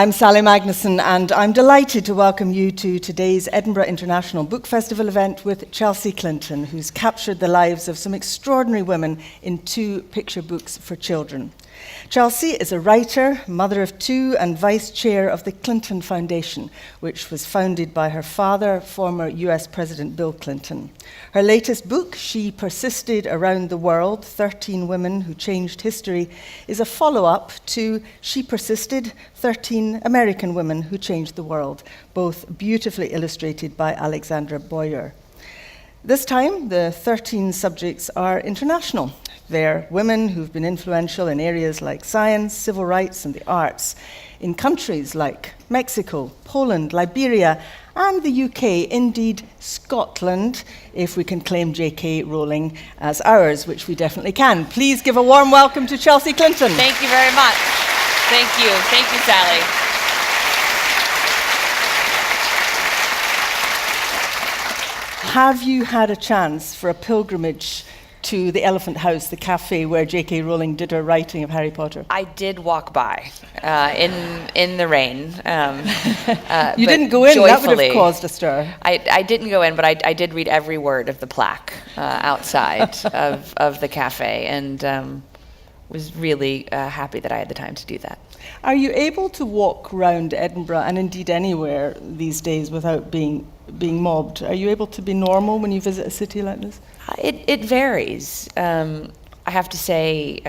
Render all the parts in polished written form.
I'm Sally Magnusson, and I'm delighted to welcome you to today's Edinburgh International Book Festival event with Chelsea Clinton, who's captured the lives of some extraordinary women in 2 picture books for children. Chelsea is a writer, mother of 2, and vice chair of the Clinton Foundation, which was founded by her father, former US President Bill Clinton. Her latest book, She Persisted Around the World, 13 Women Who Changed History, is a follow-up to She Persisted, 13 American Women Who Changed the World, both beautifully illustrated by Alexandra Boyer. This time, the 13 subjects are international. They're women who've been influential in areas like science, civil rights, and the arts, in countries like Mexico, Poland, Liberia, and the UK, indeed Scotland, if we can claim J.K. Rowling as ours, which we definitely can. Please give a warm welcome to Chelsea Clinton. Thank you very much. Thank you. Thank you, Sally. Have you had a chance for a pilgrimage to the Elephant House, the cafe where J.K. Rowling did her writing of Harry Potter? I did walk by in the rain. You didn't go in, joyfully. That would have caused a stir. I didn't go in, but I did read every word of the plaque outside of the cafe, and was really happy that I had the time to do that. Are you able to walk around Edinburgh, and indeed anywhere these days, without being mobbed? Are you able to be normal when you visit a city like this? It varies. I have to say,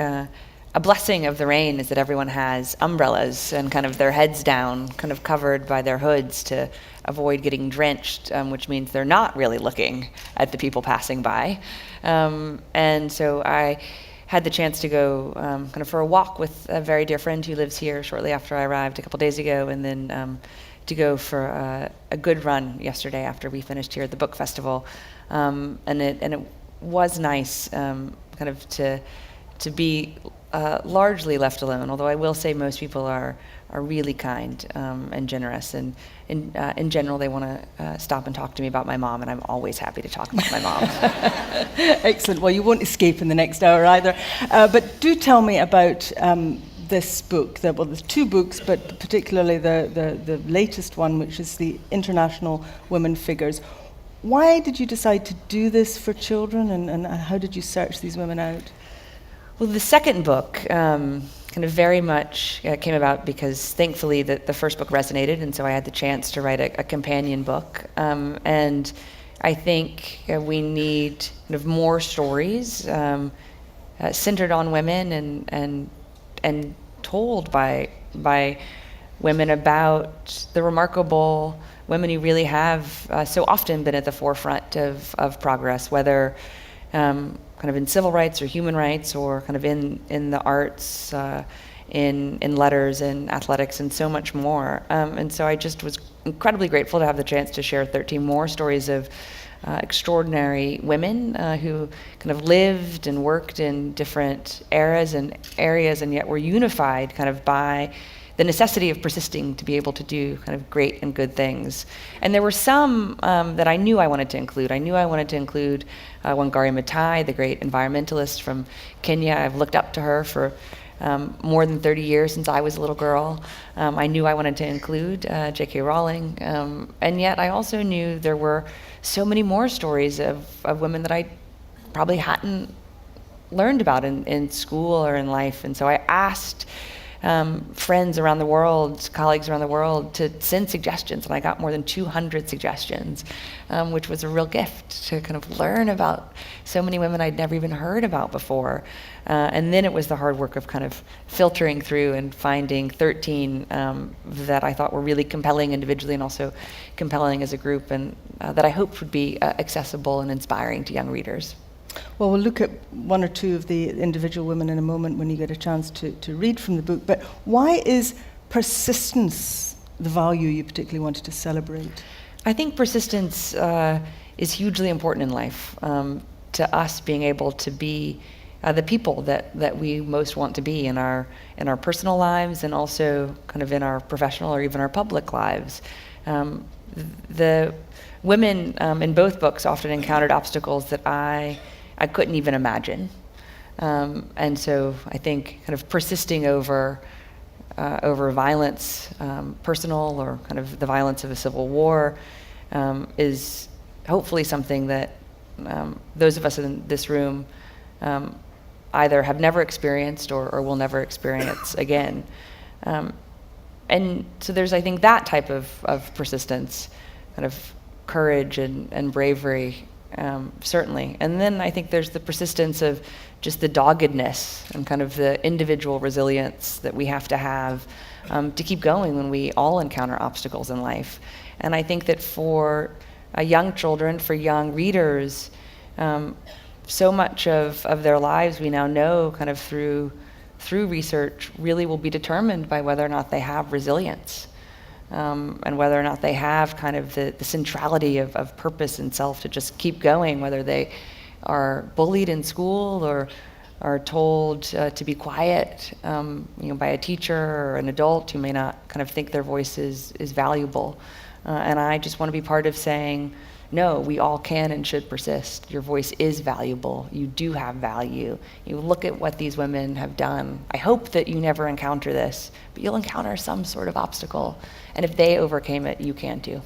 a blessing of the rain is that everyone has umbrellas and kind of their heads down, kind of covered by their hoods to avoid getting drenched, which means they're not really looking at the people passing by. And so I had the chance to go kind of for a walk with a very dear friend who lives here shortly after I arrived a couple days ago, and then to go for a good run yesterday after we finished here at the book festival. And it was nice kind of to be largely left alone, although I will say most people are really kind and generous, and in general they want to stop and talk to me about my mom, and I'm always happy to talk about my mom. Excellent. Well, you won't escape in the next hour either. But do tell me about this book. There's 2 books, but particularly the latest one, which is the International Women Figures. Why did you decide to do this for children, and how did you search these women out? Well, the second book kind of very much came about because thankfully the first book resonated, and so I had the chance to write a companion book. And I think we need kind of more stories centered on women and told by women about the remarkable women who really have so often been at the forefront of progress, whether kind of in civil rights or human rights, or kind of in the arts, in letters and athletics and so much more. And so I just was incredibly grateful to have the chance to share 13 more stories of extraordinary women who kind of lived and worked in different eras and areas, and yet were unified kind of by the necessity of persisting to be able to do kind of great and good things. And there were some that I knew I wanted to include. I knew I wanted to include Wangari Maathai, the great environmentalist from Kenya. I've looked up to her for more than 30 years, since I was a little girl. I knew I wanted to include J.K. Rowling, and yet I also knew there were so many more stories of women that I probably hadn't learned about in school or in life. And so I asked friends around the world, colleagues around the world, to send suggestions, and I got more than 200 suggestions, which was a real gift to kind of learn about so many women I'd never even heard about before. And then it was the hard work of kind of filtering through and finding 13 that I thought were really compelling individually and also compelling as a group, and that I hoped would be accessible and inspiring to young readers. Well, we'll look at 1 or 2 of the individual women in a moment when you get a chance to read from the book. But why is persistence the value you particularly wanted to celebrate? I think persistence is hugely important in life, to us being able to be the people that we most want to be in our personal lives, and also kind of in our professional or even our public lives. The women in both books often encountered obstacles that I couldn't even imagine. And so I think kind of persisting over over violence, personal or kind of the violence of a civil war, is hopefully something that those of us in this room either have never experienced or will never experience again. And so there's, I think, that type of persistence, kind of courage and bravery, certainly. And then I think there's the persistence of just the doggedness and kind of the individual resilience that we have to have to keep going when we all encounter obstacles in life. And I think that for young children, for young readers, so much of their lives we now know kind of through research really will be determined by whether or not they have resilience, and whether or not they have kind of the centrality of purpose and self to just keep going, whether they are bullied in school or are told to be quiet, by a teacher or an adult who may not kind of think their voice is valuable. And I just want to be part of saying, no, we all can and should persist. Your voice is valuable. You do have value. You look at what these women have done. I hope that you never encounter this, but you'll encounter some sort of obstacle. And if they overcame it, you can too.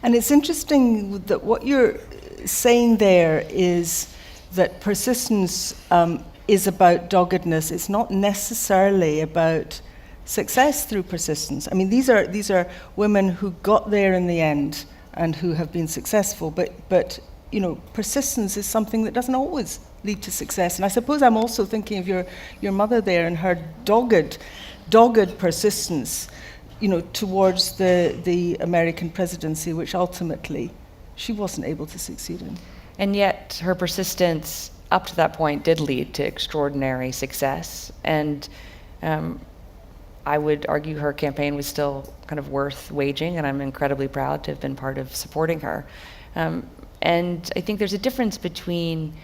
And it's interesting that what you're saying there is that persistence is about doggedness. It's not necessarily about success through persistence. I mean, these are women who got there in the end and who have been successful, but persistence is something that doesn't always lead to success. And I suppose I'm also thinking of your mother there and her dogged persistence, towards the American presidency, which ultimately she wasn't able to succeed in. And yet her persistence up to that point did lead to extraordinary success. And I would argue her campaign was still kind of worth waging, and I'm incredibly proud to have been part of supporting her. And I think there's a difference between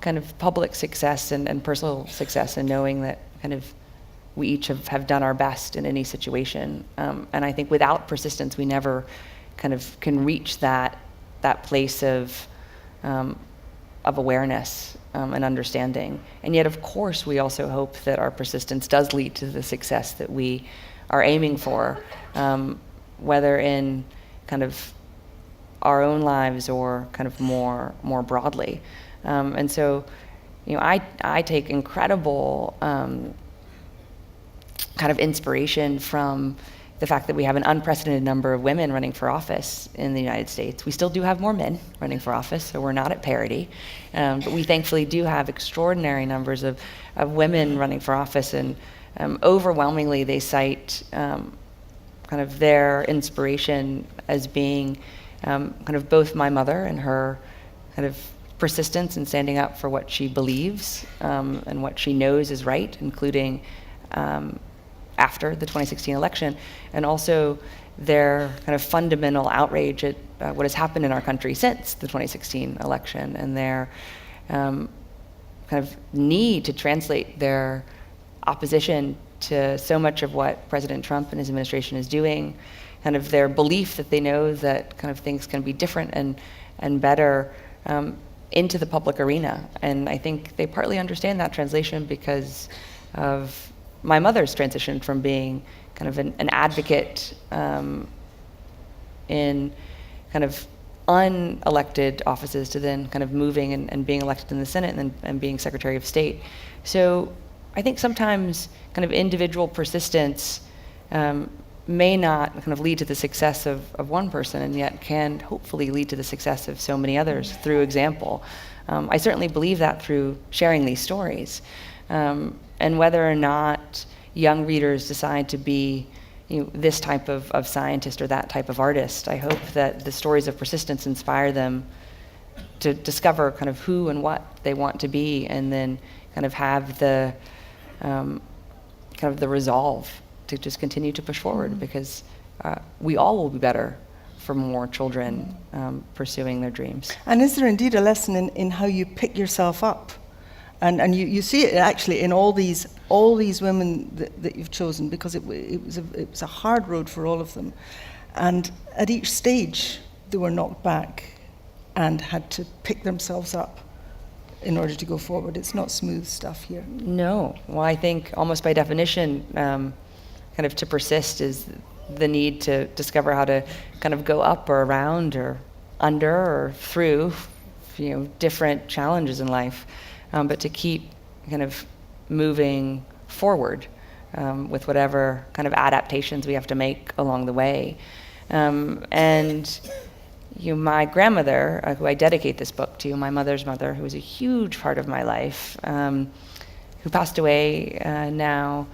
kind of public success and personal success, and knowing that kind of we each have done our best in any situation. And I think without persistence, we never kind of can reach that place of awareness and understanding. And yet, of course, we also hope that our persistence does lead to the success that we are aiming for, whether in kind of our own lives or kind of more broadly. And so, I take incredible kind of inspiration from the fact that we have an unprecedented number of women running for office in the United States. We still do have more men running for office, so we're not at parity. But we thankfully do have extraordinary numbers of women running for office, and overwhelmingly they cite kind of their inspiration as being kind of both my mother and her kind of persistence in standing up for what she believes and what she knows is right, including after the 2016 election, and also their kind of fundamental outrage at what has happened in our country since the 2016 election, and their kind of need to translate their opposition to so much of what President Trump and his administration is doing, kind of their belief that they know that kind of things can be different and better into the public arena. And I think they partly understand that translation because of my mother's transition from being kind of an advocate in kind of unelected offices to then kind of moving and being elected in the Senate and being Secretary of State. So I think sometimes kind of individual persistence may not kind of lead to the success of one person, and yet can hopefully lead to the success of so many others through example. I certainly believe that through sharing these stories. And whether or not young readers decide to be this type of scientist or that type of artist, I hope that the stories of persistence inspire them to discover kind of who and what they want to be, and then kind of have the kind of the resolve to just continue to push forward, because we all will be better for more children pursuing their dreams. And is there indeed a lesson in how you pick yourself up? And you see it actually in all these women that you've chosen, because it was a hard road for all of them, and at each stage they were knocked back and had to pick themselves up in order to go forward. It's not smooth stuff here. No. Well, I think almost by definition, kind of to persist is the need to discover how to kind of go up or around or under or through, different challenges in life, but to keep kind of moving forward with whatever kind of adaptations we have to make along the way. And my grandmother, who I dedicate this book to, my mother's mother, who was a huge part of my life, who passed away now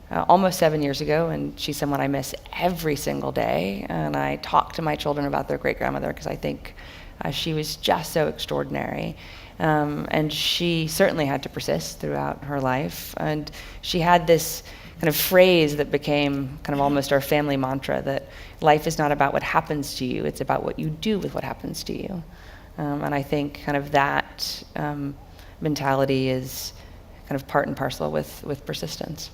almost 7 years ago, and she's someone I miss every single day. And I talk to my children about their great-grandmother because I think she was just so extraordinary. And she certainly had to persist throughout her life. And she had this kind of phrase that became kind of almost our family mantra, that life is not about what happens to you, it's about what you do with what happens to you. And I think kind of that mentality is kind of part and parcel with persistence.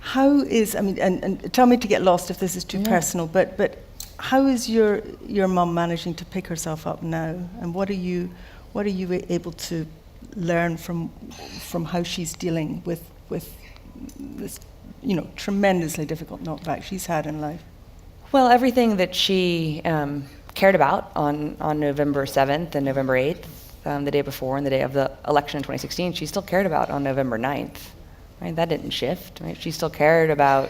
How is, and tell me to get lost if this is too personal, but how is your mum managing to pick herself up now? And what are you able to learn from how she's dealing with this, tremendously difficult knockback she's had in life? Well, everything that she cared about on November 7th and November 8th, the day before and the day of the election in 2016, she still cared about on November 9th. Right? That didn't shift. Right? She still cared about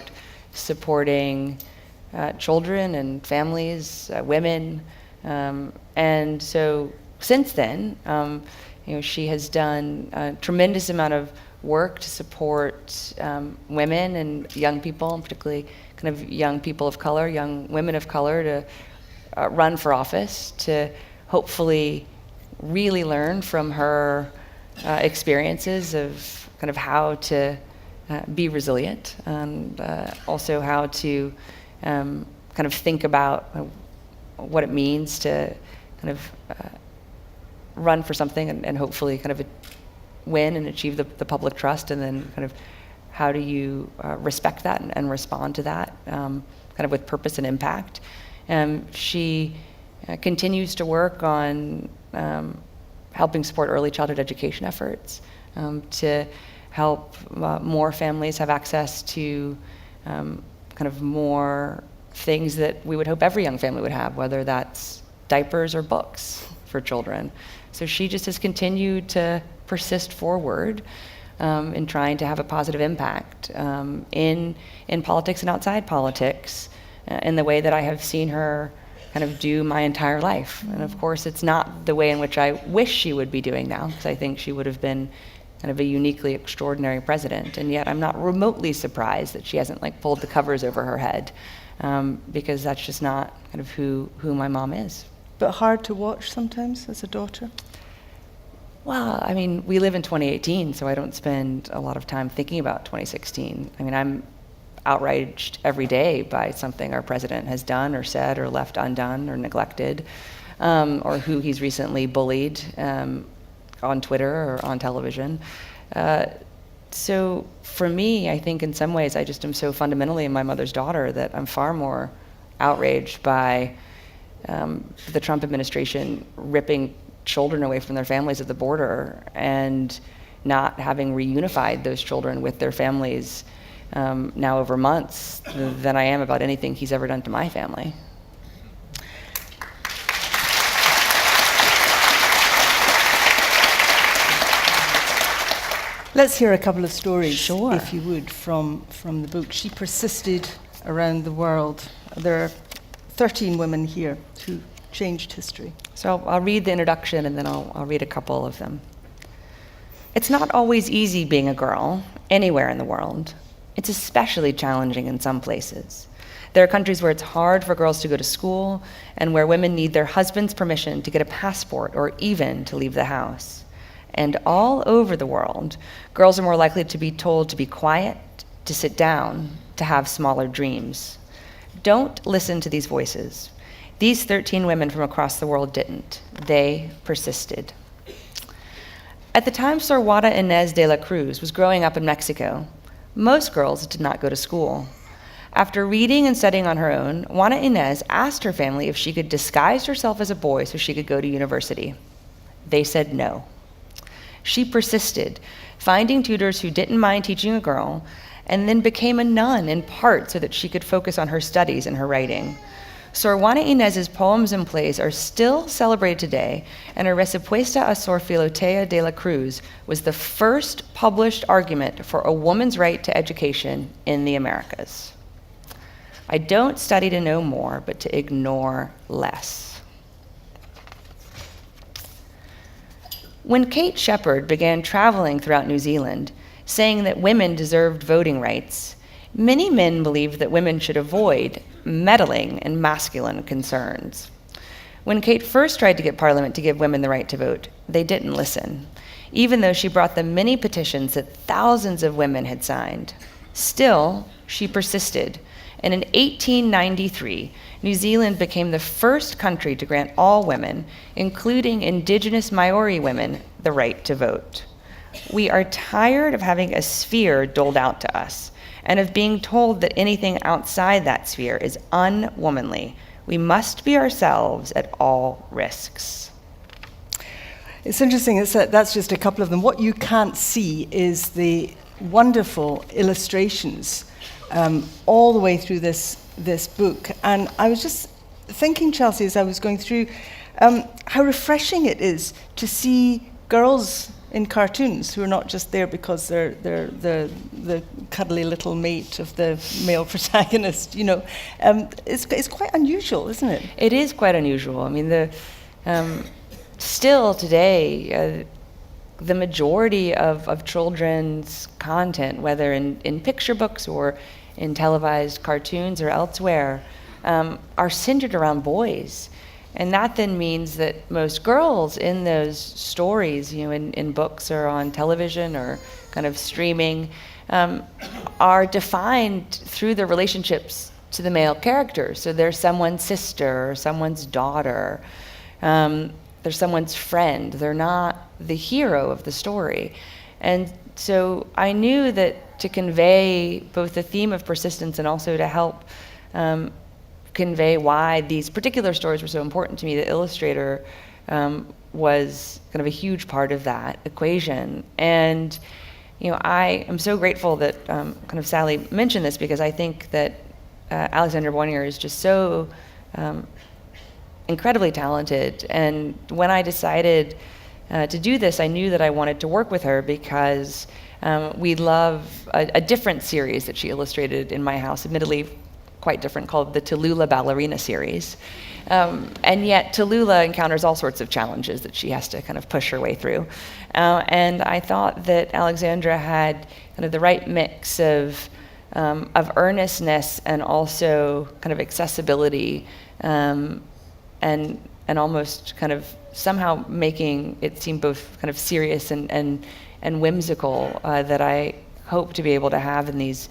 supporting children and families, women. And so since then, she has done a tremendous amount of work to support women and young people, and particularly kind of young people of color, young women of color, to run for office, to hopefully really learn from her experiences of kind of how to be resilient, and also how to kind of think about what it means to kind of run for something and hopefully kind of win and achieve the public trust, and then kind of how do you respect that and respond to that kind of with purpose and impact. She continues to work on helping support early childhood education efforts to help more families have access to kind of more things that we would hope every young family would have, whether that's diapers or books for children. So she just has continued to persist forward in trying to have a positive impact in politics and outside politics in the way that I have seen her kind of do my entire life. And of course, it's not the way in which I wish she would be doing now, because I think she would have been kind of a uniquely extraordinary president. And yet I'm not remotely surprised that she hasn't pulled the covers over her head, because that's just not kind of who my mom is. But hard to watch sometimes as a daughter? Well, I mean, we live in 2018, so I don't spend a lot of time thinking about 2016. I mean, I'm outraged every day by something our president has done or said or left undone or neglected, or who he's recently bullied on Twitter or on television. So for me, I think in some ways I just am so fundamentally my mother's daughter that I'm far more outraged by the Trump administration ripping children away from their families at the border and not having reunified those children with their families now over months than I am about anything he's ever done to my family. Let's hear a couple of stories, Sure. if you would, from the book. She persisted around the world. There are 13 women here who changed history. So I'll read the introduction and then I'll read a couple of them. It's not always easy being a girl, anywhere in the world. It's especially challenging in some places. There are countries where it's hard for girls to go to school and where women need their husband's permission to get a passport or even to leave the house. And all over the world, girls are more likely to be told to be quiet, to sit down, to have smaller dreams. Don't listen to these voices. These 13 women from across the world didn't. They persisted. At the time Sor Juana Inés de la Cruz was growing up in Mexico, most girls did not go to school. After reading and studying on her own, Juana Inés asked her family if she could disguise herself as a boy so she could go to university. They said no. She persisted, finding tutors who didn't mind teaching a girl, and then became a nun in part so that she could focus on her studies and her writing. Sor Juana Inés's poems and plays are still celebrated today, and her Respuesta a Sor Filotea de la Cruz was the first published argument for a woman's right to education in the Americas. I don't study to know more, but to ignore less. When Kate Shepherd began traveling throughout New Zealand, saying that women deserved voting rights, many men believed that women should avoid meddling in masculine concerns. When Kate first tried to get Parliament to give women the right to vote, they didn't listen, even though she brought them many petitions that thousands of women had signed. Still, she persisted, and in 1893, New Zealand became the first country to grant all women, including Indigenous Maori women, the right to vote. We are tired of having a sphere doled out to us, and of being told that anything outside that sphere is unwomanly. We must be ourselves at all risks. It's interesting, that's just a couple of them. What you can't see is the wonderful illustrations all the way through this book. And I was just thinking, Chelsea, as I was going through, how refreshing it is to see girls in cartoons who are not just there because they're the cuddly little mate of the male protagonist. It's quite unusual, isn't it? It is quite unusual. I mean, still today, the majority of children's content, whether in picture books or in televised cartoons or elsewhere, are centered around boys. And that then means that most girls in those stories, in books or on television or kind of streaming, are defined through their relationships to the male characters. So they're someone's sister or someone's daughter. They're someone's friend. They're not the hero of the story. And so I knew that to convey both the theme of persistence and also to help convey why these particular stories were so important to me, the illustrator was kind of a huge part of that equation. And I am so grateful that kind of Sally mentioned this, because I think that Alexandra Boynier is just so incredibly talented. And when I decided to do this, I knew that I wanted to work with her because we love a different series that she illustrated in my house, admittedly quite different, called the Tallulah Ballerina series. And yet Tallulah encounters all sorts of challenges that she has to kind of push her way through. And I thought that Alexandra had kind of the right mix of earnestness and also kind of accessibility, and almost kind of somehow making it seem both kind of serious and whimsical, that I hope to be able to have in these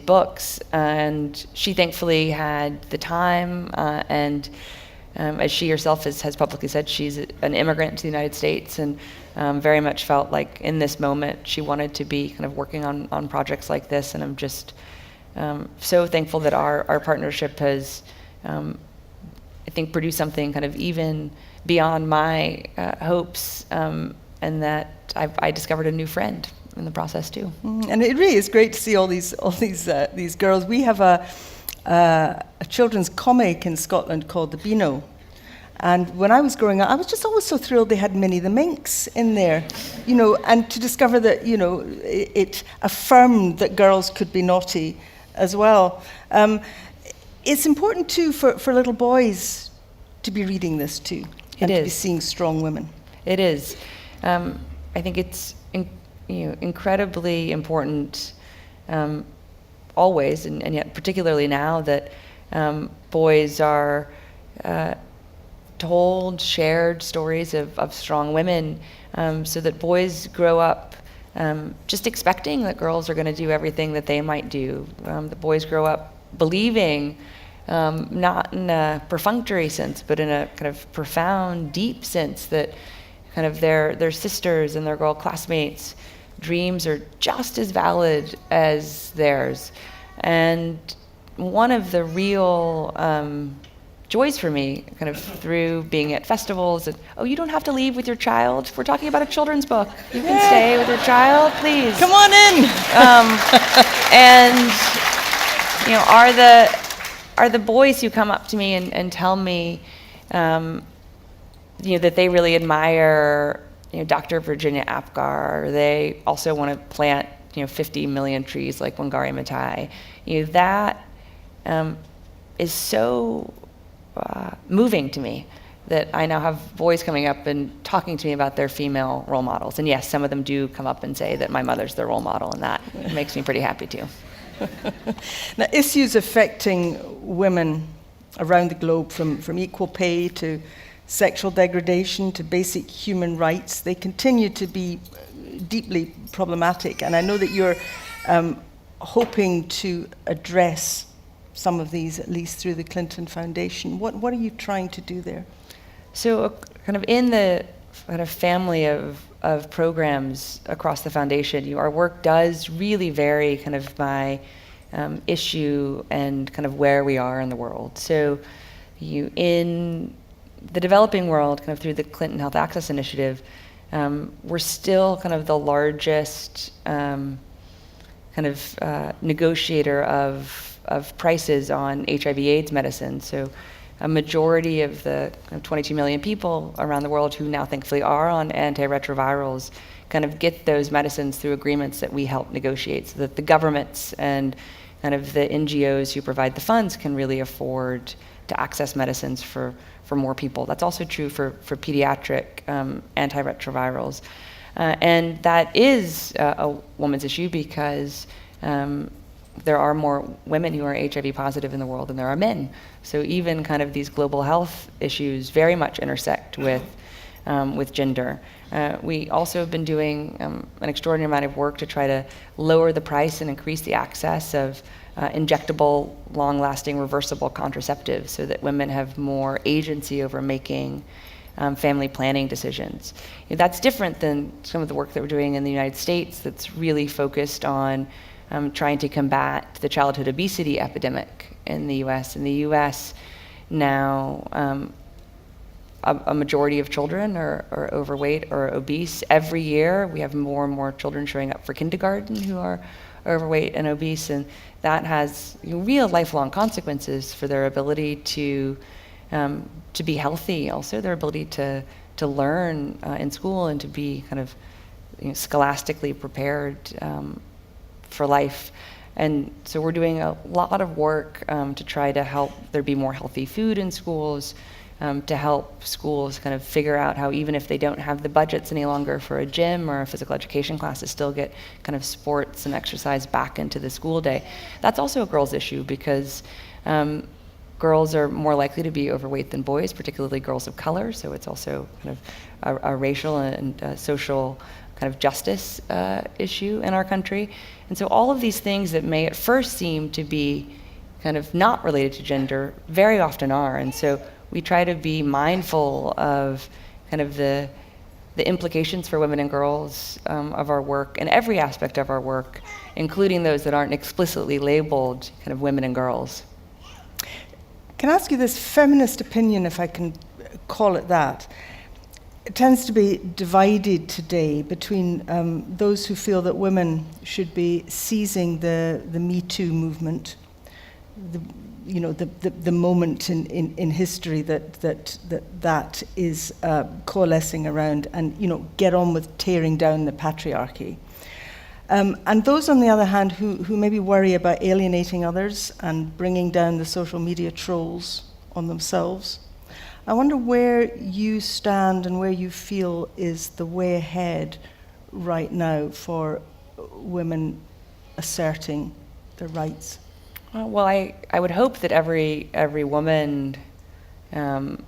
books. And she thankfully had the time, and as she herself has publicly said, she's an immigrant to the United States, and very much felt like in this moment she wanted to be kind of working on projects like this. And I'm just so thankful that our partnership has, I think, produced something kind of even beyond my hopes, and that I discovered a new friend in the process too. And it really is great to see all these girls. We have a children's comic in Scotland called the Beano, and when I was growing up, I was just always so thrilled they had Minnie the Minx in there, and to discover that it affirmed that girls could be naughty as well. It's important too for little boys to be reading this too, and to be seeing strong women. It is. I think it's incredibly important, always, and yet particularly now, that boys are told, shared stories of strong women, so that boys grow up just expecting that girls are going to do everything that they might do. That boys grow up believing, not in a perfunctory sense, but in a kind of profound, deep sense, that kind of their sisters and their girl classmates' dreams are just as valid as theirs. And one of the real joys for me, kind of through being at festivals. And, oh, you don't have to leave with your child. We're talking about a children's book. You can stay with your child, please. Come on in. And are the boys who come up to me and tell me, that they really admire, Dr. Virginia Apgar, or they also want to plant, 50 million trees like Wangari Maathai. That is so moving to me, that I now have boys coming up and talking to me about their female role models. And yes, some of them do come up and say that my mother's their role model, and that makes me pretty happy too. Now, issues affecting women around the globe, from equal pay to sexual degradation to basic human rights, they continue to be deeply problematic. And I know that you're hoping to address some of these, at least through the Clinton Foundation. What are you trying to do there? So kind of in the kind of family of programs across the foundation, our work does really vary kind of by issue and kind of where we are in the world. So in the developing world, kind of through the Clinton Health Access Initiative, we're still kind of the largest negotiator of prices on HIV/AIDS medicine. So a majority of the 22 million people around the world who now thankfully are on antiretrovirals kind of get those medicines through agreements that we help negotiate, so that the governments and kind of the NGOs who provide the funds can really afford to access medicines for more people. That's also true for pediatric antiretrovirals. And that is a woman's issue, because there are more women who are HIV positive in the world than there are men. So even kind of these global health issues very much intersect with gender. We also have been doing an extraordinary amount of work to try to lower the price and increase the access of injectable, long-lasting, reversible contraceptives, so that women have more agency over making family planning decisions. That's different than some of the work that we're doing in the United States, that's really focused on trying to combat the childhood obesity epidemic in the US. In the US now, a majority of children are overweight or obese. Every year we have more and more children showing up for kindergarten who are overweight and obese, and that has real lifelong consequences for their ability to be healthy, also their ability to learn in school and to be kind of scholastically prepared for life. And so we're doing a lot of work to try to help there be more healthy food in schools, to help schools kind of figure out how, even if they don't have the budgets any longer for a gym or a physical education class, to still get kind of sports and exercise back into the school day. That's also a girls' issue, because girls are more likely to be overweight than boys, particularly girls of color. So it's also kind of a racial and social kind of justice issue in our country. And so all of these things that may at first seem to be kind of not related to gender very often are. And so we try to be mindful of kind of the implications for women and girls of our work, and every aspect of our work, including those that aren't explicitly labeled kind of women and girls. Can I ask you this feminist opinion, if I can call it that? It tends to be divided today between those who feel that women should be seizing the Me Too movement, the moment in history that is coalescing around, and get on with tearing down the patriarchy. And those, on the other hand, who maybe worry about alienating others and bringing down the social media trolls on themselves. I wonder where you stand and where you feel is the way ahead right now for women asserting their rights. Well, I would hope that every woman kind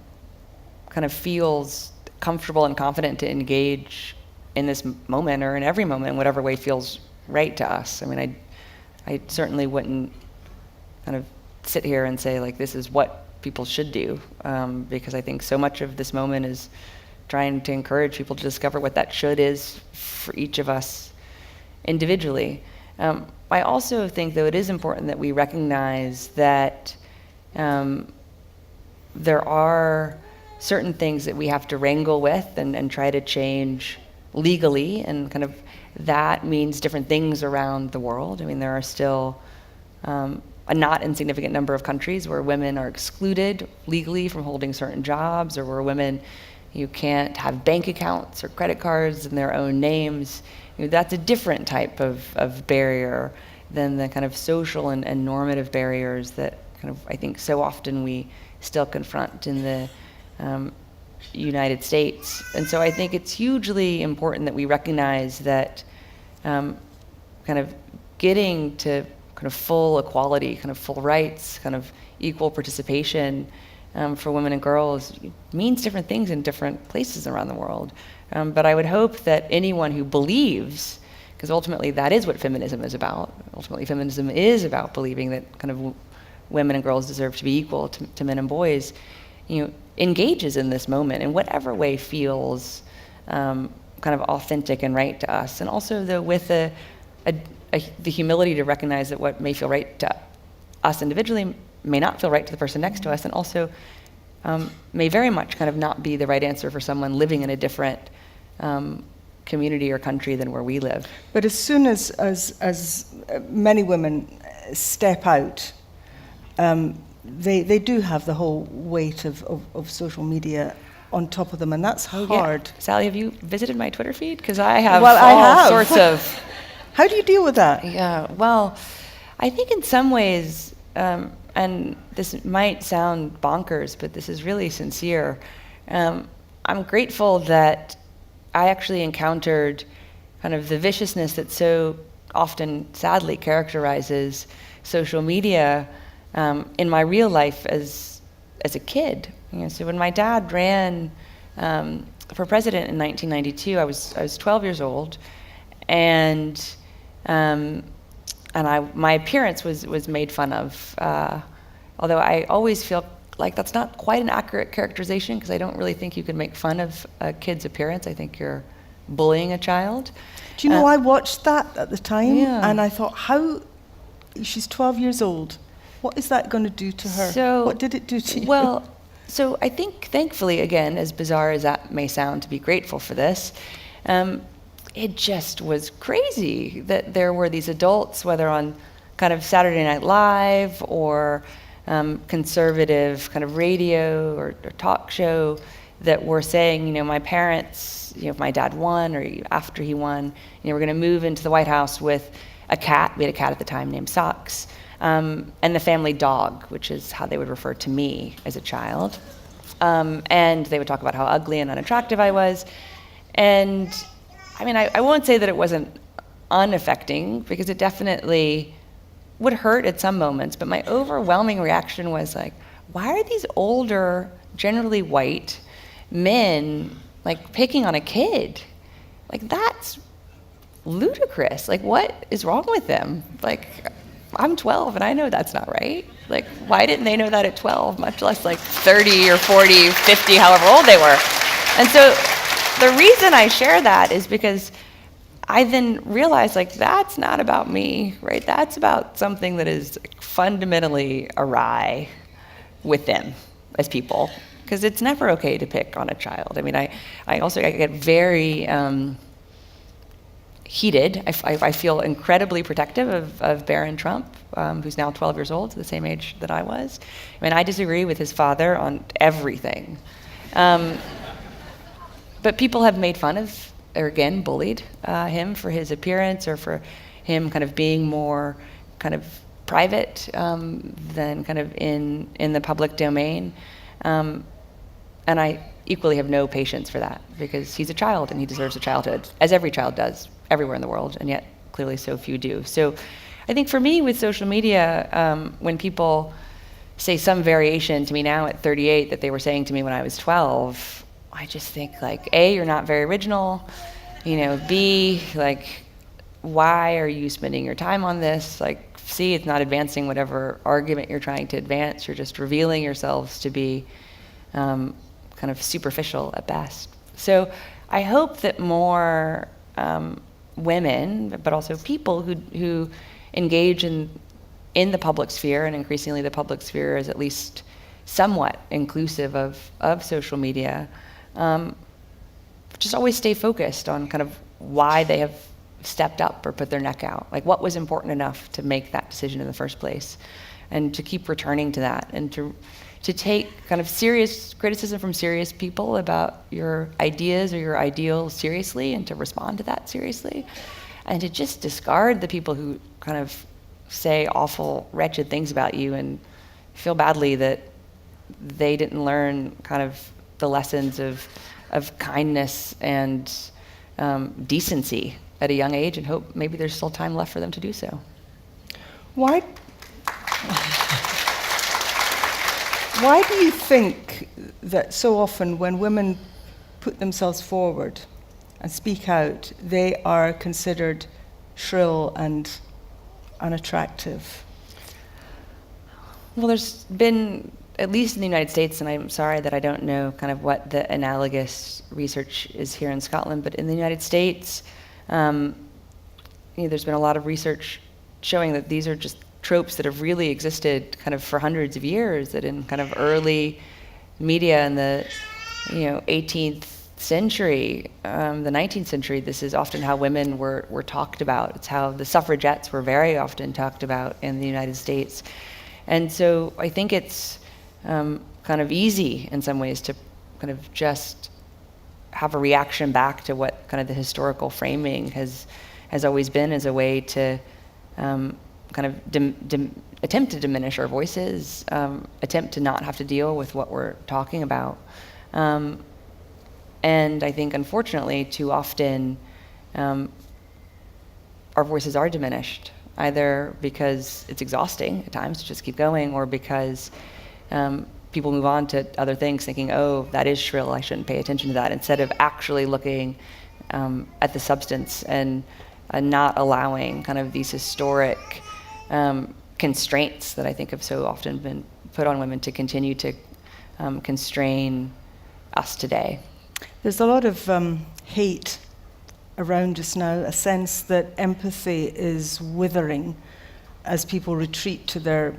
of feels comfortable and confident to engage in this moment, or in every moment, in whatever way feels right to us. I mean, I certainly wouldn't kind of sit here and say, like, this is what people should do, because I think so much of this moment is trying to encourage people to discover what that should is for each of us individually. I also think, though, it is important that we recognize that there are certain things that we have to wrangle with and try to change legally, and kind of that means different things around the world. I mean, there are still a not insignificant number of countries where women are excluded legally from holding certain jobs, or where women, you can't have bank accounts or credit cards in their own names. That's a different type of barrier than the kind of social and normative barriers that kind of, I think, so often we still confront in the United States. And so I think it's hugely important that we recognize that kind of getting to kind of full equality, kind of full rights, kind of equal participation for women and girls means different things in different places around the world. But I would hope that anyone who believes, because ultimately that is what feminism is about. Ultimately, feminism is about believing that kind of women and girls deserve to be equal to men and boys, engages in this moment in whatever way feels kind of authentic and right to us. And also, though, with the humility to recognize that what may feel right to us individually may not feel right to the person next to us, and also may very much kind of not be the right answer for someone living in a different community or country than where we live. But as soon as many women step out, they do have the whole weight of social media on top of them, and that's hard. Yeah. Sally, have you visited my Twitter feed? Because I have sorts of... How do you deal with that? Yeah, well, I think in some ways, and this might sound bonkers, but this is really sincere, I'm grateful that I actually encountered kind of the viciousness that so often, sadly, characterizes social media in my real life as a kid. So when my dad ran for president in 1992, I was 12 years old, and my appearance was made fun of. Although I always feel like that's not quite an accurate characterization, because I don't really think you can make fun of a kid's appearance. I think you're bullying a child. Do you know, I watched that at the time, yeah. and I thought, she's 12 years old. What is that going to do to her? So, what did it do to you? Well, so I think, thankfully, again, as bizarre as that may sound, to be grateful for this, it just was crazy that there were these adults, whether on kind of Saturday Night Live or conservative kind of radio or talk show, that were saying, my parents, if my dad won or after he won, we're going to move into the White House with a cat. We had a cat at the time named Socks, and the family dog, which is how they would refer to me as a child. And they would talk about how ugly and unattractive I was. And I mean, I won't say that it wasn't unaffecting, because it definitely would hurt at some moments, but my overwhelming reaction was like, why are these older, generally white men like picking on a kid? Like, that's ludicrous. Like, what is wrong with them? Like, I'm 12 and I know that's not right. Like, why didn't they know that at 12, much less like 30 or 40, 50, however old they were? And so the reason I share that is because I then realized, like, that's not about me, right? That's about something that is fundamentally awry with them as people, because it's never okay to pick on a child. I mean, I get very heated. I feel incredibly protective of Barron Trump, who's now 12 years old, the same age that I was. I mean, I disagree with his father on everything. But people have made fun of, or again, bullied him for his appearance, or for him kind of being more kind of private than kind of in the public domain. And I equally have no patience for that, because he's a child and he deserves a childhood, as every child does, everywhere in the world, and yet clearly so few do. So I think for me with social media, when people say some variation to me now at 38 that they were saying to me when I was 12, I just think, like, A, you're not very original, B, like, why are you spending your time on this? Like, C, it's not advancing whatever argument you're trying to advance. You're just revealing yourselves to be kind of superficial at best. So I hope that more women, but also people who engage in the public sphere, and increasingly the public sphere is at least somewhat inclusive of social media, just always stay focused on kind of why they have stepped up or put their neck out. Like, what was important enough to make that decision in the first place? And to keep returning to that, and to take kind of serious criticism from serious people about your ideas or your ideals seriously, and to respond to that seriously, and to just discard the people who kind of say awful, wretched things about you and feel badly that they didn't learn kind of the lessons of kindness and decency at a young age, and hope maybe there's still time left for them to do so. Why do you think that so often when women put themselves forward and speak out, they are considered shrill and unattractive? Well, there's been, at least in the United States, and I'm sorry that I don't know kind of what the analogous research is here in Scotland, but in the United States, there's been a lot of research showing that these are just tropes that have really existed kind of for hundreds of years, that in kind of early media in the 18th century, the 19th century, this is often how women were talked about. It's how the suffragettes were very often talked about in the United States. And so I think it's kind of easy in some ways to kind of just have a reaction back to what kind of the historical framing has always been, as a way to kind of attempt to diminish our voices, attempt to not have to deal with what we're talking about. And I think, unfortunately, too often, our voices are diminished, either because it's exhausting at times to just keep going, or because people move on to other things thinking, oh, that is shrill, I shouldn't pay attention to that, instead of actually looking at the substance and not allowing kind of these historic constraints that I think have so often been put on women to continue to constrain us today. There's a lot of hate around us now, a sense that empathy is withering as people retreat to their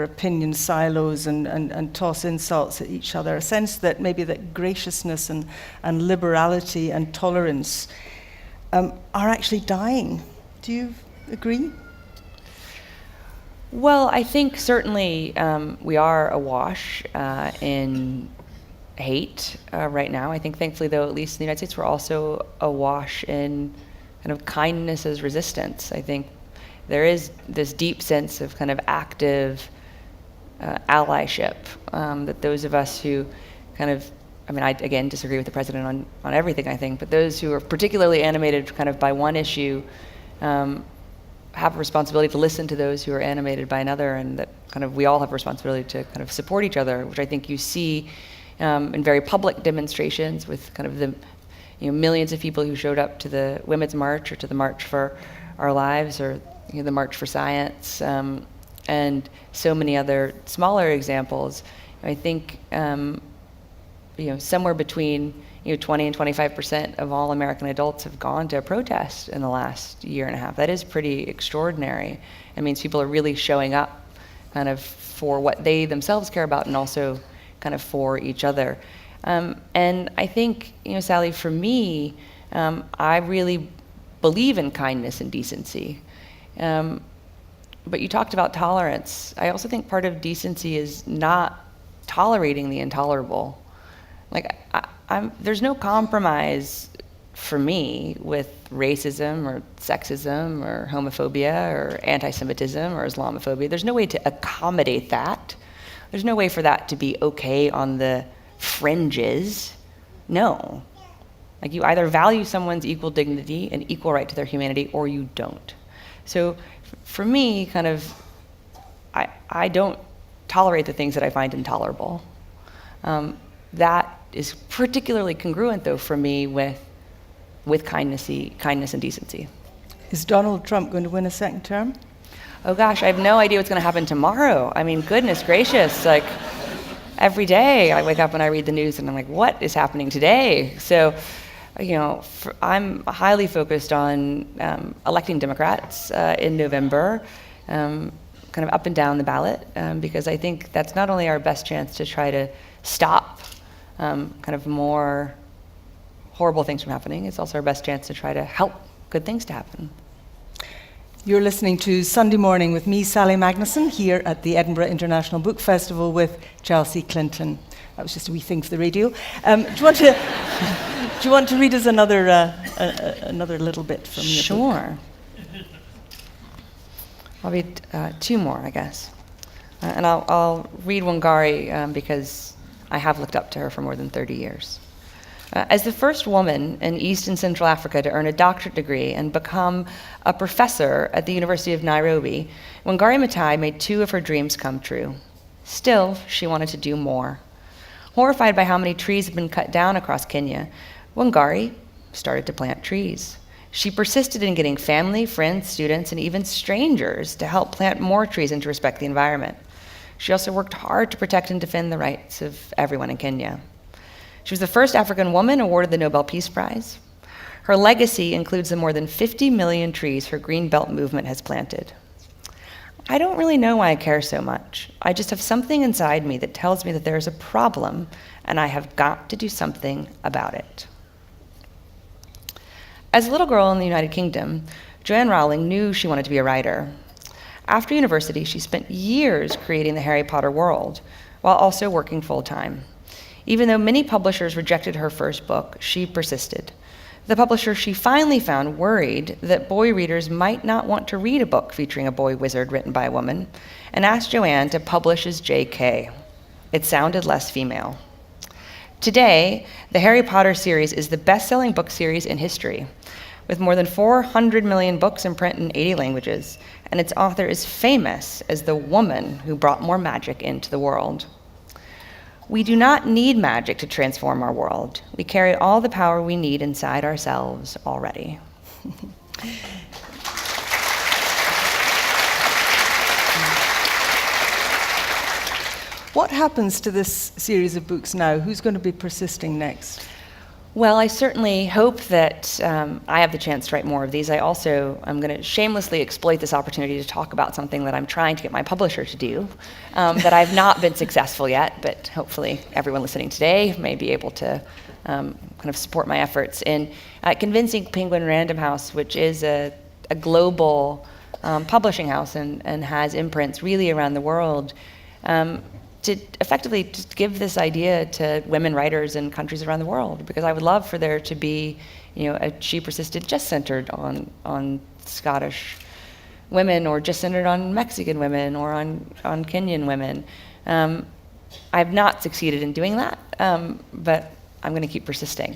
opinion silos and toss insults at each other, a sense that maybe that graciousness and liberality and tolerance are actually dying. Do you agree? Well, I think certainly we are awash in hate right now. I think thankfully, though, at least in the United States, we're also awash in kind of kindness as resistance. I think there is this deep sense of kind of active allyship that those of us who kind of, I again disagree with the president on everything, I think, but those who are particularly animated kind of by one issue have a responsibility to listen to those who are animated by another, and that kind of we all have a responsibility to kind of support each other, which I think you see in very public demonstrations with kind of the millions of people who showed up to the Women's March or to the March for Our Lives, or the March for Science, and so many other smaller examples. I think somewhere between 20 and 25% of all American adults have gone to a protest in the last year and a half. That is pretty extraordinary. It means people are really showing up kind of for what they themselves care about, and also kind of for each other. And I think, Sally, for me, I really believe in kindness and decency. But you talked about tolerance. I also think part of decency is not tolerating the intolerable. Like, there's no compromise for me with racism or sexism or homophobia or anti-Semitism or Islamophobia. There's no way to accommodate that. There's no way for that to be okay on the fringes. No. Like, you either value someone's equal dignity and equal right to their humanity, or you don't. So for me, kind of, I don't tolerate the things that I find intolerable. That is particularly congruent, though, for me with kindness and decency. Is Donald Trump going to win a second term? Oh gosh, I have no idea what's going to happen tomorrow. I mean, goodness gracious, like every day I wake up and I read the news and I'm like, what is happening today? So, I'm highly focused on electing Democrats in November. kind of up and down the ballot, because I think that's not only our best chance to try to stop kind of more horrible things from happening, it's also our best chance to try to help good things to happen. You're listening to Sunday Morning with me, Sally Magnusson, here at the Edinburgh International Book Festival with Chelsea Clinton. That was just a wee thing for the radio. Do you want to read us another little bit from your book? Sure. I'll read 2 more, I guess. And I'll read Wangari because I have looked up to her for more than 30 years. As the first woman in East and Central Africa to earn a doctorate degree and become a professor at the University of Nairobi, Wangari Maathai made 2 of her dreams come true. Still, she wanted to do more. Horrified by how many trees had been cut down across Kenya, Wangari started to plant trees. She persisted in getting family, friends, students, and even strangers to help plant more trees and to respect the environment. She also worked hard to protect and defend the rights of everyone in Kenya. She was the first African woman awarded the Nobel Peace Prize. Her legacy includes the more than 50 million trees her Green Belt movement has planted. I don't really know why I care so much. I just have something inside me that tells me that there is a problem, and I have got to do something about it. As a little girl in the United Kingdom, Joanne Rowling knew she wanted to be a writer. After university, she spent years creating the Harry Potter world, while also working full-time. Even though many publishers rejected her first book, she persisted. The publisher she finally found worried that boy readers might not want to read a book featuring a boy wizard written by a woman, and asked Joanne to publish as J.K. It sounded less female. Today, the Harry Potter series is the best-selling book series in history, with more than 400 million books in print in 80 languages, and its author is famous as the woman who brought more magic into the world. We do not need magic to transform our world. We carry all the power we need inside ourselves already. What happens to this series of books now? Who's going to be persisting next? Well, I certainly hope that I have the chance to write more of these. I also am going to shamelessly exploit this opportunity to talk about something that I'm trying to get my publisher to do, that I've not been successful yet, but hopefully everyone listening today may be able to kind of support my efforts in convincing Penguin Random House, which is a global publishing house and has imprints really around the world, to effectively just give this idea to women writers in countries around the world, because I would love for there to be, a She Persisted just centered on Scottish women, or just centered on Mexican women, or on Kenyan women. I have not succeeded in doing that, but I'm going to keep persisting.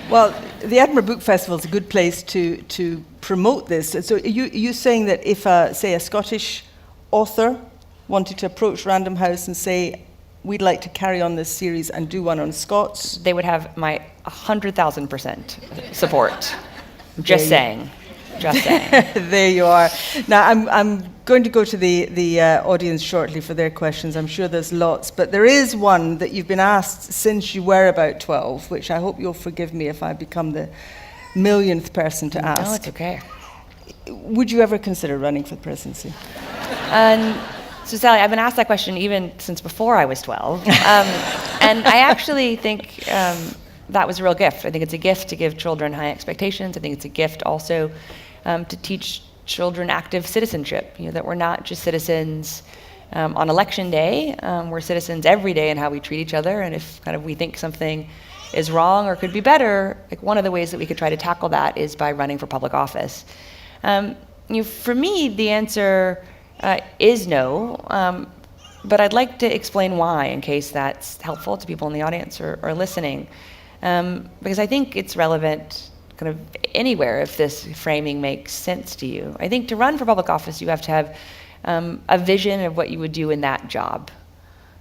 Well, the Edinburgh Book Festival is a good place to promote this. So you saying that if, say, a Scottish author wanted to approach Random House and say, we'd like to carry on this series and do one on Scots, they would have my 100,000% support. Just saying. There you are. Now, I'm going to go to the audience shortly for their questions. I'm sure there's lots, but there is one that you've been asked since you were about 12, which I hope you'll forgive me if I become the millionth person to ask. No, it's okay. Would you ever consider running for the presidency? So Sally, I've been asked that question even since before I was 12. And I actually think that was a real gift. I think it's a gift to give children high expectations. I think it's a gift also to teach children active citizenship, that we're not just citizens on election day, we're citizens every day in how we treat each other, and if kind of we think something is wrong or could be better, like one of the ways that we could try to tackle that is by running for public office. For me, the answer is no, but I'd like to explain why, in case that's helpful to people in the audience or listening, because I think it's relevant kind of anywhere if this framing makes sense to you. I think to run for public office, you have to have a vision of what you would do in that job.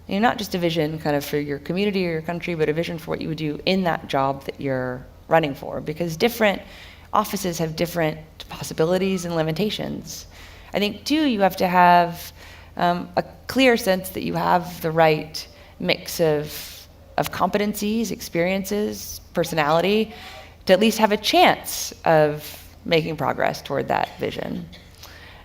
Not just a vision kind of for your community or your country, but a vision for what you would do in that job that you're running for, because different offices have different possibilities and limitations. I think, too, you have to have a clear sense that you have the right mix of competencies, experiences, personality, to at least have a chance of making progress toward that vision.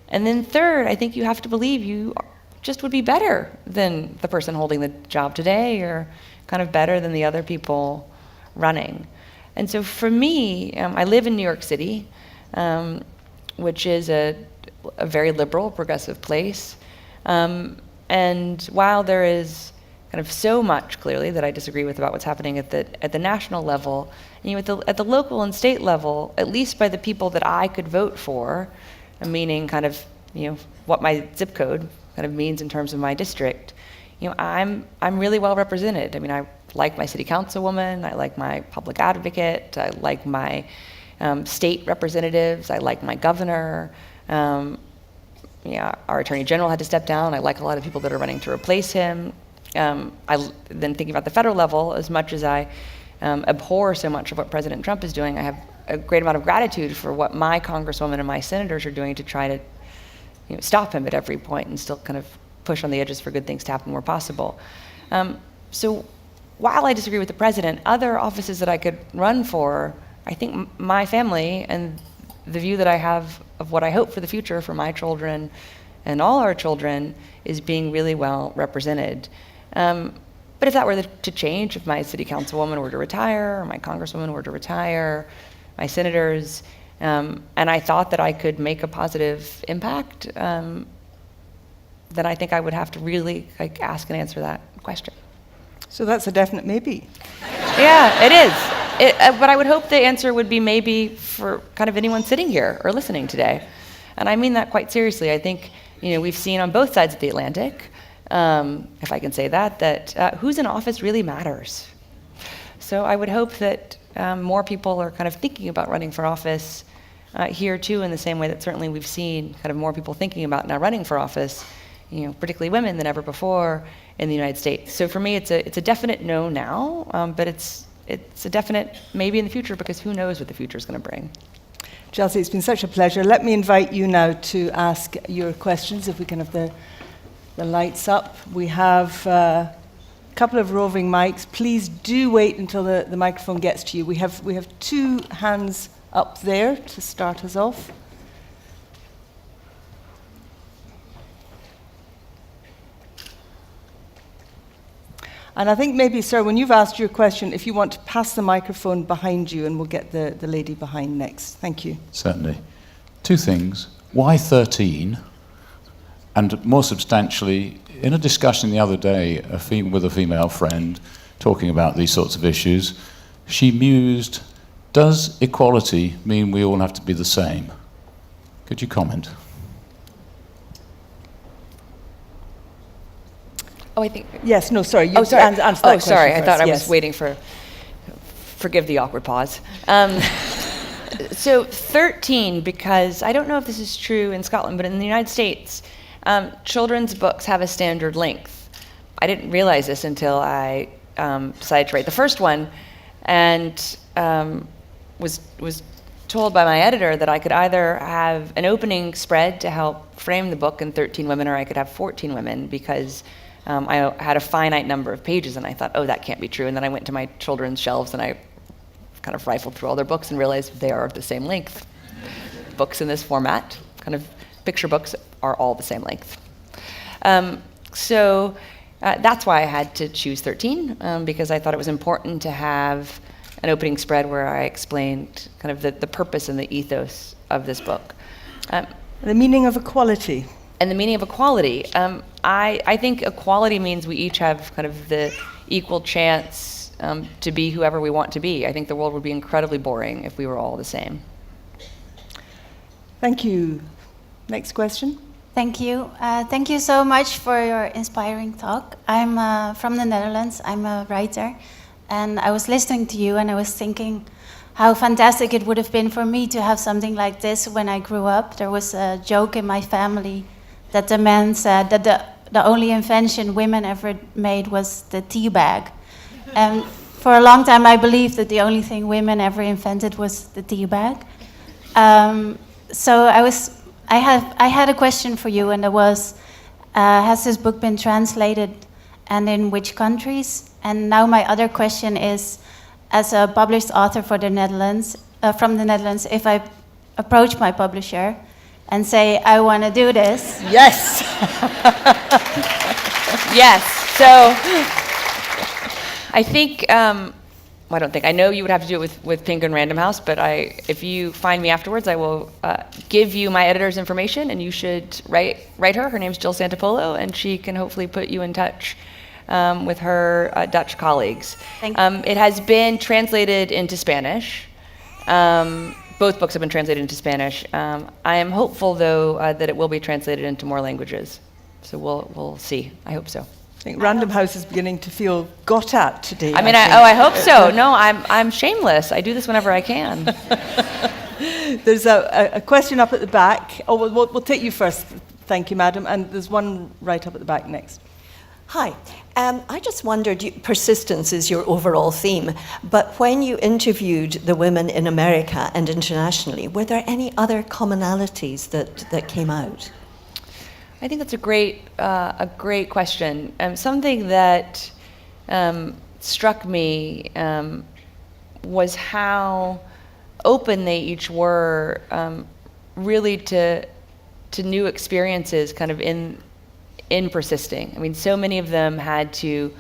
And then third, I think you have to believe you just would be better than the person holding the job today, or kind of better than the other people running. And so for me, I live in New York City, which is a very liberal, progressive place. And while there is kind of so much clearly that I disagree with about what's happening at the national level, at the local and state level, at least by the people that I could vote for, meaning kind of what my zip code kind of means in terms of my district, I'm really well represented. I mean, I like my city councilwoman, I like my public advocate, I like my state representatives, I like my governor. Our attorney general had to step down. I like a lot of people that are running to replace him. Then thinking about the federal level, as much as I abhor so much of what President Trump is doing, I have a great amount of gratitude for what my congresswoman and my senators are doing to try to stop him at every point and still kind of push on the edges for good things to happen where possible. So while I disagree with the president, other offices that I could run for, I think my family and the view that I have of what I hope for the future for my children and all our children is being really well represented. But if that were to change, if my city councilwoman were to retire, or my congresswoman were to retire, my senators, and I thought that I could make a positive impact, then I think I would have to really ask and answer that question. So that's a definite maybe. Yeah, it is. But I would hope the answer would be maybe for kind of anyone sitting here or listening today. And I mean that quite seriously. I think we've seen on both sides of the Atlantic, if I can say that who's in office really matters. So I would hope that more people are kind of thinking about running for office here too, in the same way that certainly we've seen kind of more people thinking about now running for office, particularly women, than ever before in the United States. So for me, it's a definite no now, but it's a definite maybe in the future, because who knows what the future is going to bring. Chelsea, it's been such a pleasure. Let me invite you now to ask your questions, if we can have the lights up. We have a couple of roving mics. Please do wait until the microphone gets to you. We have two hands up there to start us off. And I think maybe, sir, when you've asked your question, if you want to pass the microphone behind you, and we'll get the lady behind next. Thank you. Certainly. Two things. Why 13? And more substantially, in a discussion the other day with a female friend talking about these sorts of issues, she mused, does equality mean we all have to be the same? Could you comment? Oh, I think. Yes, no, sorry. Oh, sorry. Answer that sorry. question I thought first. I was waiting for. Forgive the awkward pause. So 13, because I don't know if this is true in Scotland, but in the United States, children's books have a standard length. I didn't realize this until I decided to write the first one, and was told by my editor that I could either have an opening spread to help frame the book in 13 women, or I could have 14 women, because I had a finite number of pages, and I thought, oh, that can't be true. And then I went to my children's shelves and I kind of rifled through all their books and realized they are of the same length. Books in this format, kind of picture books, are all the same length. So that's why I had to choose 13, because I thought it was important to have an opening spread where I explained kind of the purpose and the ethos of this book. The meaning of equality. And the meaning of equality. I think equality means we each have kind of the equal chance to be whoever we want to be. I think the world would be incredibly boring if we were all the same. Thank you. Next question. Thank you. Thank you so much for your inspiring talk. I'm from the Netherlands. I'm a writer. And I was listening to you and I was thinking how fantastic it would have been for me to have something like this when I grew up. There was a joke in my family that the man said that the only invention women ever made was the tea bag. And for a long time I believed that the only thing women ever invented was the tea bag. So I had a question for you, and it was, has this book been translated, and in which countries? And now my other question is, as a published author for the Netherlands, from the Netherlands, if I approach my publisher and say, I want to do this. Yes. Yes. So I think, I don't think, I know you would have to do it with Penguin Random House, but if you find me afterwards, I will give you my editor's information, and you should write her. Her name's Jill Santopolo, and she can hopefully put you in touch with her Dutch colleagues. Thank you. It has been translated into Spanish. Both books have been translated into Spanish. I am hopeful, though, that it will be translated into more languages. So we'll see. I hope so. I think Random House is beginning to feel got at today. I mean, I hope so. No, I'm shameless. I do this whenever I can. There's a question up at the back. Oh, we'll take you first. Thank you, madam. And there's one right up at the back next. Hi. I just wondered, persistence is your overall theme, but when you interviewed the women in America and internationally, were there any other commonalities that came out? I think that's a great question. Something that struck me was how open they each were, really to new experiences, kind of in persisting. I mean, so many of them had to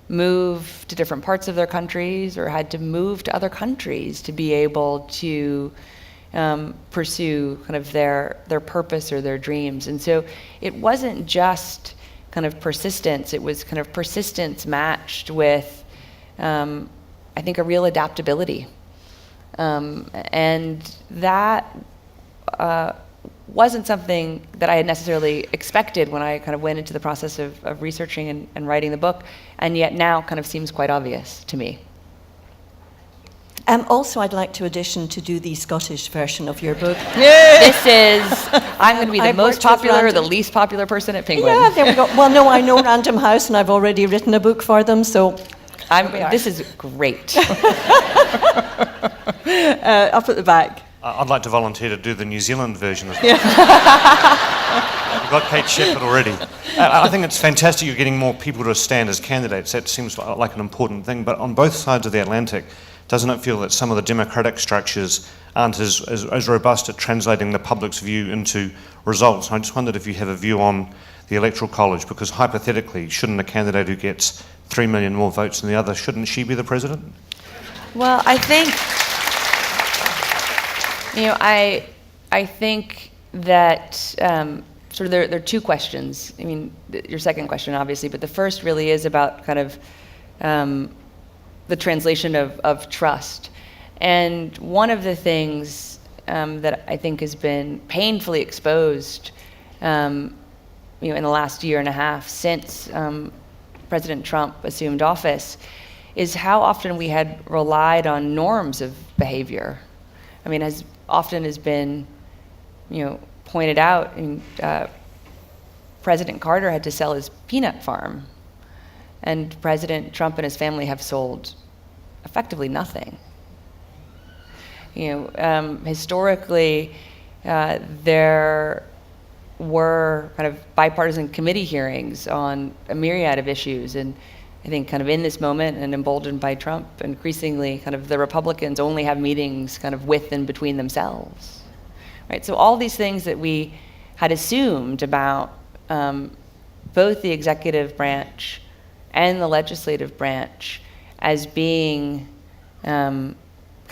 move to different parts of their countries, or had to move to other countries to be able to pursue kind of their purpose or their dreams. And so it wasn't just kind of persistence, it was kind of persistence matched with, I think, a real adaptability. And that wasn't something that I had necessarily expected when I kind of went into the process of researching and writing the book, and yet now kind of seems quite obvious to me. Also, I'd like to audition to do the Scottish version of your book. I'm going to be the most popular or the least popular person at Penguin. Yeah, there we go. Well, no, I know Random House, and I've already written a book for them, so this is great. Up at the back. I'd like to volunteer to do the New Zealand version as well. We've got Kate Shepherd already. I think it's fantastic you're getting more people to stand as candidates. That seems like an important thing. But on both sides of the Atlantic, doesn't it feel that some of the democratic structures aren't as robust at translating the public's view into results? And I just wondered if you have a view on the Electoral College, because hypothetically, shouldn't a candidate who gets 3 million more votes than the other, shouldn't she be the president? Well, I think, I think that sort of there are two questions. I mean, your second question, obviously, but the first really is about kind of the translation of trust. And one of the things that I think has been painfully exposed, in the last year and a half since President Trump assumed office, is how often we had relied on norms of behavior. I mean, as often has been, pointed out, President Carter had to sell his peanut farm, and President Trump and his family have sold effectively nothing. Historically, there were kind of bipartisan committee hearings on a myriad of issues, and I think kind of in this moment and emboldened by Trump, increasingly kind of the Republicans only have meetings kind of with and between themselves, right? So all these things that we had assumed about both the executive branch and the legislative branch as being kind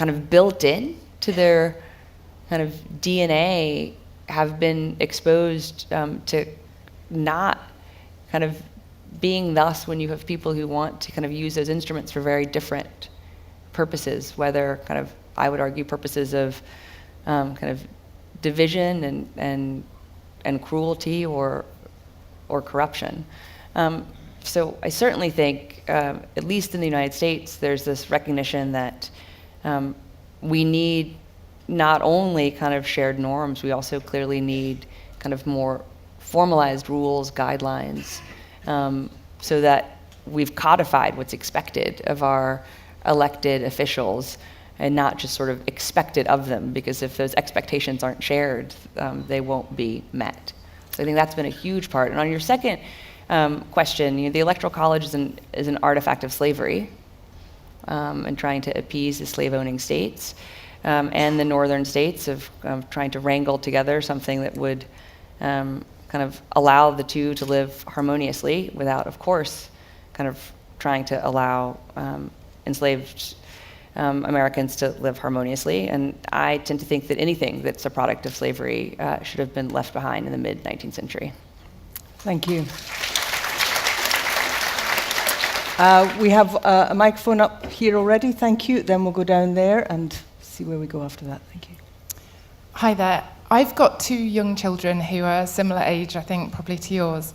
of built in to their kind of DNA have been exposed to not kind of being thus when you have people who want to kind of use those instruments for very different purposes, whether kind of, I would argue, purposes of kind of division and cruelty or corruption. So I certainly think, at least in the United States, there's this recognition that we need not only kind of shared norms, we also clearly need kind of more formalized rules, guidelines, so that we've codified what's expected of our elected officials and not just sort of expected of them, because if those expectations aren't shared, they won't be met. So I think that's been a huge part. And on your second question, the Electoral College is an artifact of slavery and trying to appease the slave-owning states. and the northern states of trying to wrangle together something that would kind of allow the two to live harmoniously without, of course, kind of trying to allow enslaved Americans to live harmoniously. And I tend to think that anything that's a product of slavery should have been left behind in the mid-19th century. Thank you. We have a microphone up here already, thank you. Then we'll go down there and see where we go after that. Thank you. Hi there. I've got 2 young children who are similar age, I think, probably to yours.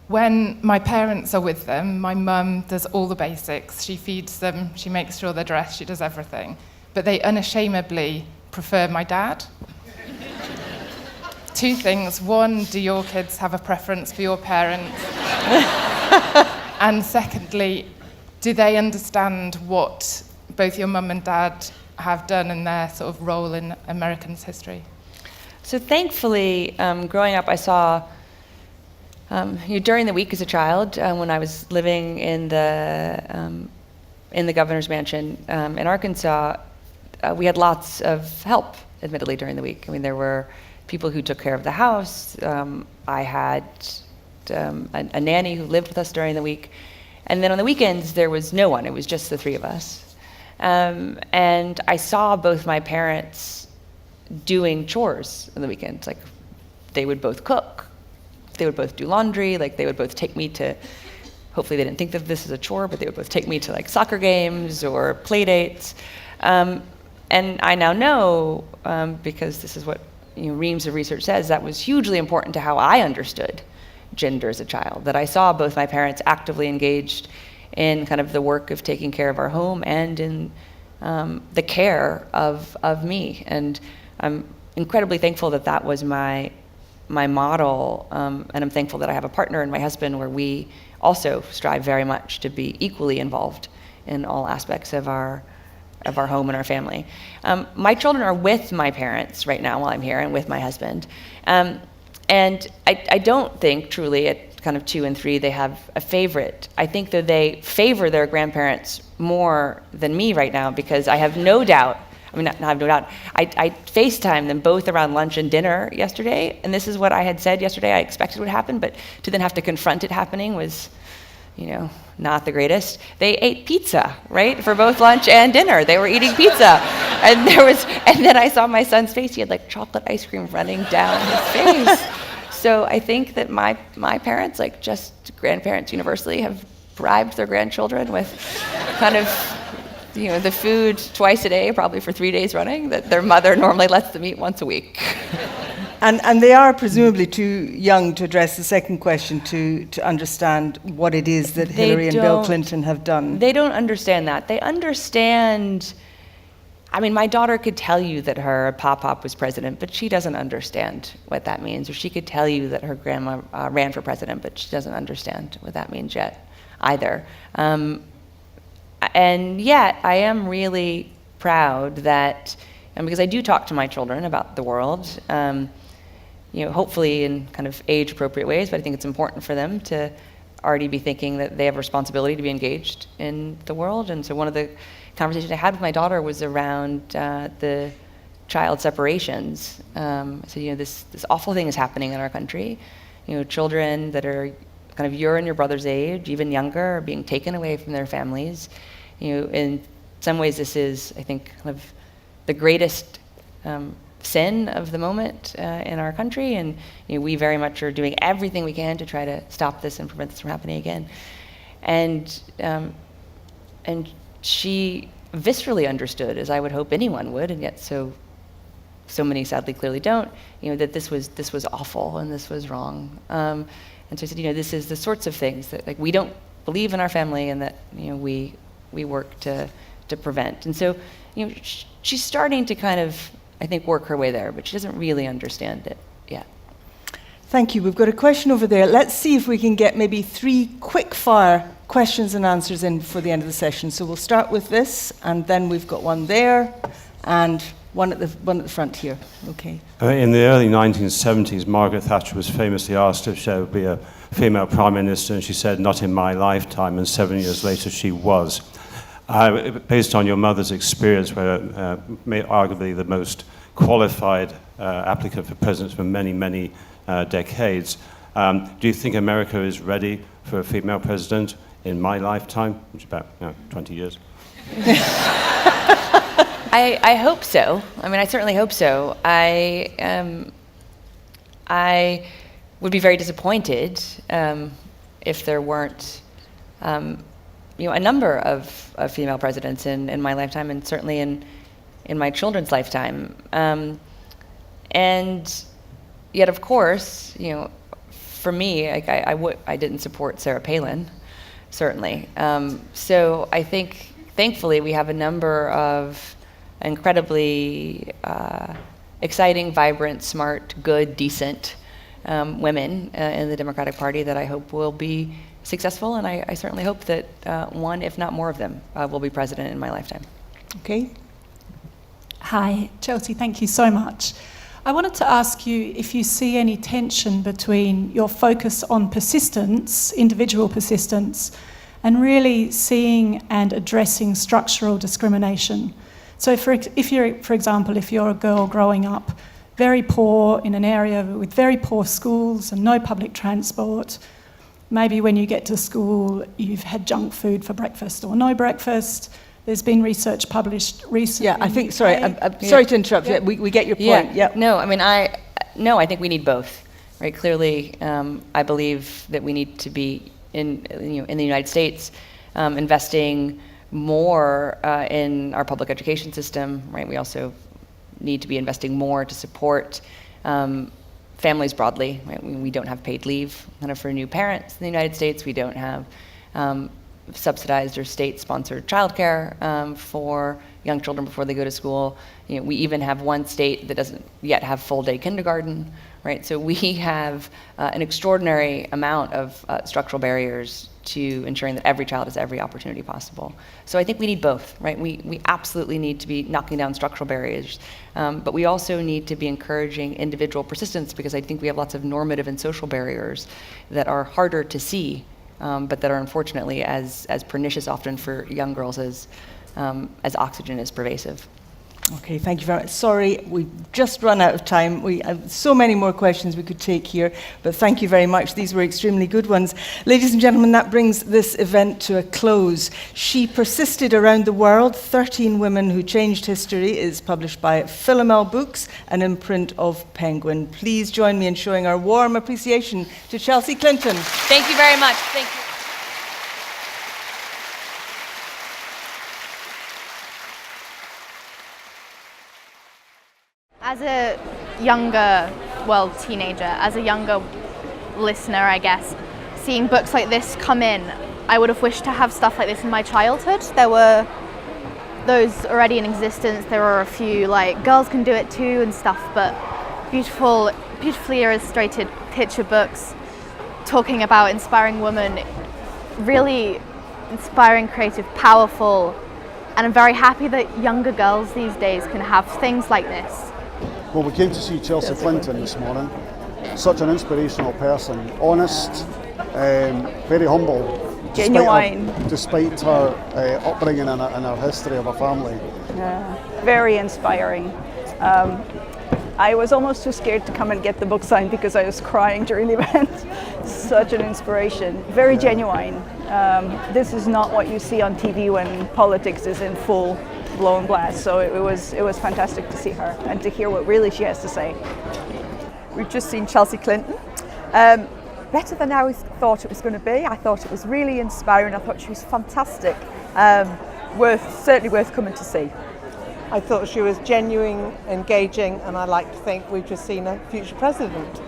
When my parents are with them, my mum does all the basics. She feeds them, she makes sure they're dressed, she does everything. But they unashamedly prefer my dad. 2 things. 1, do your kids have a preference for your parents? And secondly, do they understand what both your mum and dad have done in their sort of role in Americans' history? So thankfully, growing up, I saw during the week as a child, when I was living in the governor's mansion in Arkansas, we had lots of help, admittedly, during the week. I mean, there were people who took care of the house. I had a nanny who lived with us during the week. And then on the weekends, there was no one. It was just the 3 of us. And I saw both my parents doing chores on the weekends. Like, they would both cook. They would both do laundry. Like, they would both take me to, hopefully they didn't think that this is a chore, but they would both take me to like soccer games or play dates. And I now know, because this is what reams of research says, that was hugely important to how I understood gender as a child, that I saw both my parents actively engaged in kind of the work of taking care of our home and in the care of me. And I'm incredibly thankful that that was my model, and I'm thankful that I have a partner and my husband where we also strive very much to be equally involved in all aspects of our home and our family. My children are with my parents right now while I'm here and with my husband. And I don't think truly at kind of 2 and 3 they have a favorite. I think that they favor their grandparents more than me right now, because I have no doubt, I have no doubt, I FaceTimed them both around lunch and dinner yesterday, and this is what I had said yesterday I expected would happen, but to then have to confront it happening was, not the greatest. They ate pizza, right, for both lunch and dinner. They were eating pizza. And then I saw my son's face. He had like chocolate ice cream running down his face. So I think that my parents, like just grandparents universally, have bribed their grandchildren with kind of, the food twice a day, probably for 3 days running, that their mother normally lets them eat once a week. And they are presumably too young to address the second question to understand what it is that Hillary and Bill Clinton have done. They don't understand that. They understand, my daughter could tell you that her pop-pop was president, but she doesn't understand what that means. Or she could tell you that her grandma ran for president, but she doesn't understand what that means yet either. And yet, I am really proud that, and because I do talk to my children about the world, hopefully in kind of age-appropriate ways, but I think it's important for them to already be thinking that they have a responsibility to be engaged in the world. And so one of the conversations I had with my daughter was around the child separations. So, this awful thing is happening in our country. Children that are kind of your and your brother's age, even younger, are being taken away from their families. In some ways, this is, I think, kind of the greatest sin of the moment in our country, and we very much are doing everything we can to try to stop this and prevent this from happening again. And she viscerally understood, as I would hope anyone would, and yet so many sadly clearly don't, that this was awful and this was wrong. And so I said, this is the sorts of things that we don't believe in our family, and that we work to prevent. And so she's starting to kind of, I think, work her way there, but she doesn't really understand it yet. Thank you. We've got a question over there. Let's see if we can get maybe 3 quick-fire questions and answers in for the end of the session. So we'll start with this, and then we've got one there, and one at the front here. Okay. In the early 1970s, Margaret Thatcher was famously asked if there would be a female prime minister, and she said, "Not in my lifetime," and 7 years later she was. Based on your mother's experience, where arguably the most qualified applicant for president for many, many decades, do you think America is ready for a female president in my lifetime, which is about 20 years? I hope so. I mean, I certainly hope so. I would be very disappointed if there weren't, a number of female presidents in my lifetime, and certainly in my children's lifetime. And yet, of course, for me, I didn't support Sarah Palin, certainly. So I think, thankfully, we have a number of incredibly exciting, vibrant, smart, good, decent women in the Democratic Party that I hope will be successful, and I certainly hope that one, if not more of them, will be president in my lifetime. Okay. Hi, Chelsea, thank you so much. I wanted to ask you if you see any tension between your focus on persistence, individual persistence, and really seeing and addressing structural discrimination. So for example, if you're a girl growing up very poor in an area with very poor schools and no public transport, maybe when you get to school you've had junk food for breakfast or no breakfast. There's been research published recently. Yeah, I think, sorry to interrupt. Yeah. We get your point. Yeah. No, I mean, I think we need both, right? Clearly, I believe that we need to be in the United States investing more in our public education system, right? We also need to be investing more to support families broadly, right? We don't have paid leave kind of for new parents in the United States. We don't have subsidized or state-sponsored childcare for young children before they go to school. We even have one state that doesn't yet have full-day kindergarten, right? So we have an extraordinary amount of structural barriers to ensuring that every child has every opportunity possible. So I think we need both, right? We absolutely need to be knocking down structural barriers, but we also need to be encouraging individual persistence, because I think we have lots of normative and social barriers that are harder to see, but that are unfortunately as pernicious often for young girls as oxygen is pervasive. Okay, thank you very much. Sorry, we've just run out of time. We have so many more questions we could take here, but thank you very much. These were extremely good ones. Ladies and gentlemen, that brings this event to a close. She Persisted Around the World, 13 Women Who Changed History is published by Philomel Books, an imprint of Penguin. Please join me in showing our warm appreciation to Chelsea Clinton. Thank you very much. Thank you. As a younger, teenager, as a younger listener, I guess, seeing books like this come in, I would have wished to have stuff like this in my childhood. There were those already in existence. There were a few like Girls Can Do It Too and stuff, but beautifully illustrated picture books talking about inspiring women, really inspiring, creative, powerful, and I'm very happy that younger girls these days can have things like this. Well, we came to see Chelsea Clinton this morning. Such an inspirational person, honest, very humble. Genuine. Despite her upbringing and her history of her family. Very inspiring. I was almost too scared to come and get the book signed because I was crying during the event. Such an inspiration. Very genuine. This is not what you see on TV when politics is in full blown blast. So it was fantastic to see her and to hear what really she has to say. We've just seen Chelsea Clinton. Better than I thought it was going to be. I thought it was really inspiring. I thought she was fantastic. Certainly worth coming to see. I thought she was genuine, engaging, and I like to think we've just seen a future president.